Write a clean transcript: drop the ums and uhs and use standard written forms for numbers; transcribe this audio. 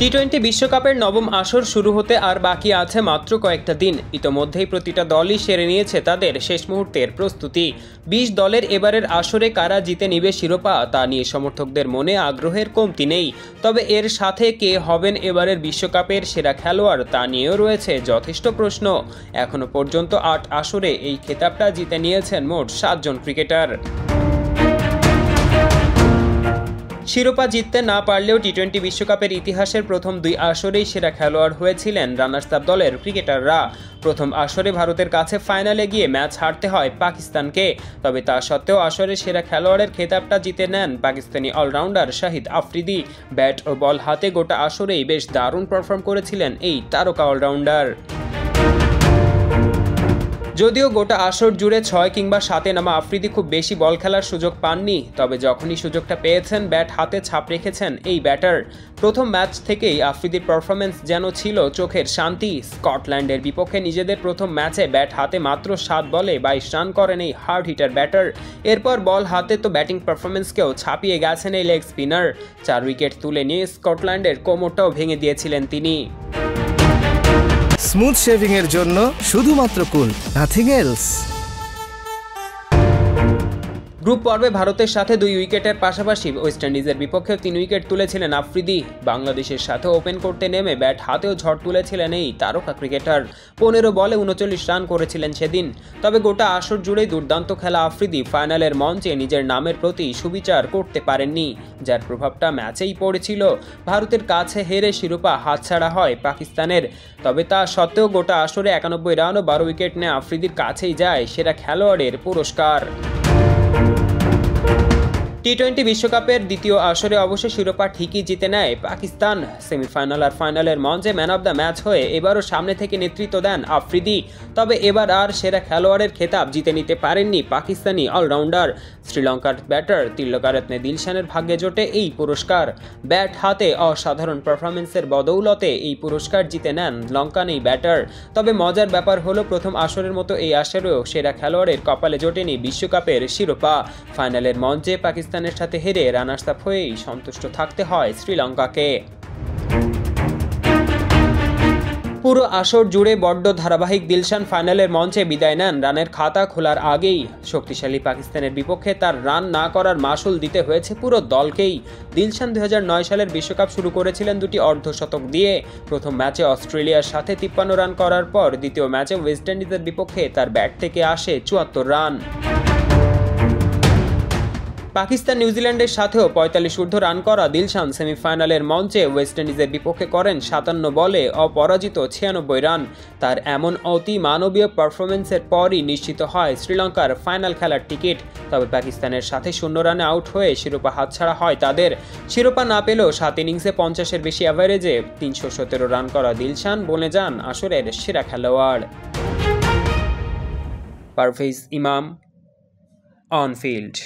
টি-20 বিশ্বকাপের নবম আসর শুরু হতে আর বাকি আছে মাত্র কয়েকটা দিন। ইতোমধ্যেই প্রতিটা দলই সেরে নিয়েছে তাদের শেষ মুহূর্তের প্রস্তুতি। 20 দলের এবারের আসরে কারা জিতে নিবে শিরোপা তা নিয়ে সমর্থকদের মনে আগ্রহের কমতি নেই। তবে এর সাথে কে হবেন এবারের বিশ্বকাপের সেরা খেলোয়াড় তা নিয়েও রয়েছে যথেষ্ট প্রশ্ন। এখনো পর্যন্ত 8 আসরে এই খেতাবটা জিতে নিয়েছেন মোট 7 জন ক্রিকেটার। শিরোপা জিততে না পারলেও টি-20 বিশ্বকাপের ইতিহাসের প্রথম 2 আসরেই সেরা খেলোয়াড় হয়েছিলেন রানার্স আপ দলের ক্রিকেটাররা। প্রথম আসরে ভারতের কাছে ফাইনালে গিয়ে ম্যাচ হারতে হয় পাকিস্তানকে। তবে তা সত্ত্বেও আসরে সেরা খেলোয়াড়ের খেতাবটা জিতে নেন পাকিস্তানি অলরাউন্ডার শাহিদ আফ্রিদি। ব্যাট ও বল হাতে গোটা আসরেই বেশ দারুণ পারফর্ম করেছিলেন এই তারকা অলরাউন্ডার। যদিও গোটা আসর জুড়ে 6 কিংবা 7-এ নামা আফ্রিদি খুব বেশি বল খেলার সুযোগ পাননি, তবে যখনই সুযোগটা পেয়েছেন ব্যাট হাতে ছাপ রেখেছেন এই ব্যাটার। প্রথম ম্যাচ থেকেই আফ্রিদির পারফরমেন্স যেন ছিল চোখের শান্তি। স্কটল্যান্ডের বিপক্ষে নিজেদের প্রথম ম্যাচে ব্যাট হাতে মাত্র 7 বলে 22 রান করেন এই হার্ড হিটার ব্যাটার। এরপর বল হাতে তো ব্যাটিং পারফরমেন্সকেও ছাপিয়ে গেছেন এই লেগ স্পিনার। 4 উইকেট তুলে নিয়ে স্কটল্যান্ডের কোমরটাও ভেঙে দিয়েছিলেন তিনি। স্মুথ শেভিং এর জন্য শুধুমাত্র কুল, নাথিং এলস। গ্রুপ পর্বে ভারতের সাথে 2 উইকেটের পাশাপাশি ওয়েস্ট ইন্ডিজের বিপক্ষেও 3 উইকেট তুলেছিলেন আফ্রিদি। বাংলাদেশের সাথে ওপেন করতে নেমে ব্যাট হাতেও ঝড় তুলেছিলেন এই তারকা ক্রিকেটার। 15 বলে 39 রান করেছিলেন সেদিন। তবে গোটা আসর জুড়েই দুর্দান্ত খেলা আফ্রিদি ফাইনালের মঞ্চে নিজের নামের প্রতি সুবিচার করতে পারেননি, যার প্রভাবটা ম্যাচেই পড়েছিল। ভারতের কাছে হেরে শিরোপা হাতছাড়া হয় পাকিস্তানের। তবে তা সত্ত্বেও গোটা আসরে 91 রান ও 12 উইকেট নিয়ে আফ্রিদির কাছেই যায় সেরা খেলোয়াড়ের পুরস্কার। টি-20 বিশ্বকাপের দ্বিতীয় আসরে অবশ্য শিরোপা ঠিকই জিতে নেয় পাকিস্তান। সেমিফাইনাল আর ফাইনালের মঞ্চে ম্যান অব দ্য ম্যাচ হয়ে এবারও সামনে থেকে নেতৃত্ব দেন আফ্রিদি। তবে এবার আর সেরা খেলোয়াড়ের খেতাব জিতে নিতে পারেননি পাকিস্তানি অলরাউন্ডার। শ্রীলঙ্কার ব্যাটার তিলকারত্নে দিলশানের ভাগ্যে জোটে এই পুরস্কার। ব্যাট হাতে অসাধারণ পারফরমেন্সের বদৌলতে এই পুরস্কার জিতে নেন লঙ্কান এই ব্যাটার। তবে মজার ব্যাপার হলো প্রথম আসরের মতো এই আসরেও সেরা খেলোয়াড়ের কপালে জোটেনি বিশ্বকাপের শিরোপা। ফাইনালের মঞ্চে পাকিস্তানের সাথে হেরে রানার্স আপ হয়েই সন্তুষ্ট থাকতে হয় শ্রীলঙ্কাকে। পুরো আসর জুড়ে বড্ড ধারাবাহিক দিলশান ফাইনালের মঞ্চে বিদায় নেন রানের খাতা খোলার আগেই। শক্তিশালী পাকিস্তানের বিপক্ষে তার রান না করার মাসুল দিতে হয়েছে পুরো দলকেই। দিলশান 2009 সালের বিশ্বকাপ শুরু করেছিলেন 2টি অর্ধশতক দিয়ে। প্রথম ম্যাচে অস্ট্রেলিয়ার সাথে 53 রান করার পর দ্বিতীয় ম্যাচে ওয়েস্ট ইন্ডিজের বিপক্ষে তার ব্যাট থেকে আসে 74 রান। পাকিস্তান নিউজিল্যান্ডের সাথেও 45 ঊর্ধ্ব রান করা দিলশান সেমিফাইনালের মঞ্চে ওয়েস্ট ইন্ডিজের বিপক্ষে করেন 57 বলে অপরাজিত 96 রান। তার এমন অতি মানবীয় পারফরমেন্সের পরই নিশ্চিত হয় শ্রীলঙ্কার ফাইনাল খেলার টিকিট। তবে পাকিস্তানের সাথে 0 রানে আউট হয়ে শিরোপা হাতছাড়া হয় তাদের। শিরোপা না পেলেও 7 ইনিংসে 50-এর বেশি অ্যাভারেজে 317 রান করা দিলশান বনে যান আসরের সেরা খেলোয়াড়। পারভেজ ইমাম, অন ফিল্ড।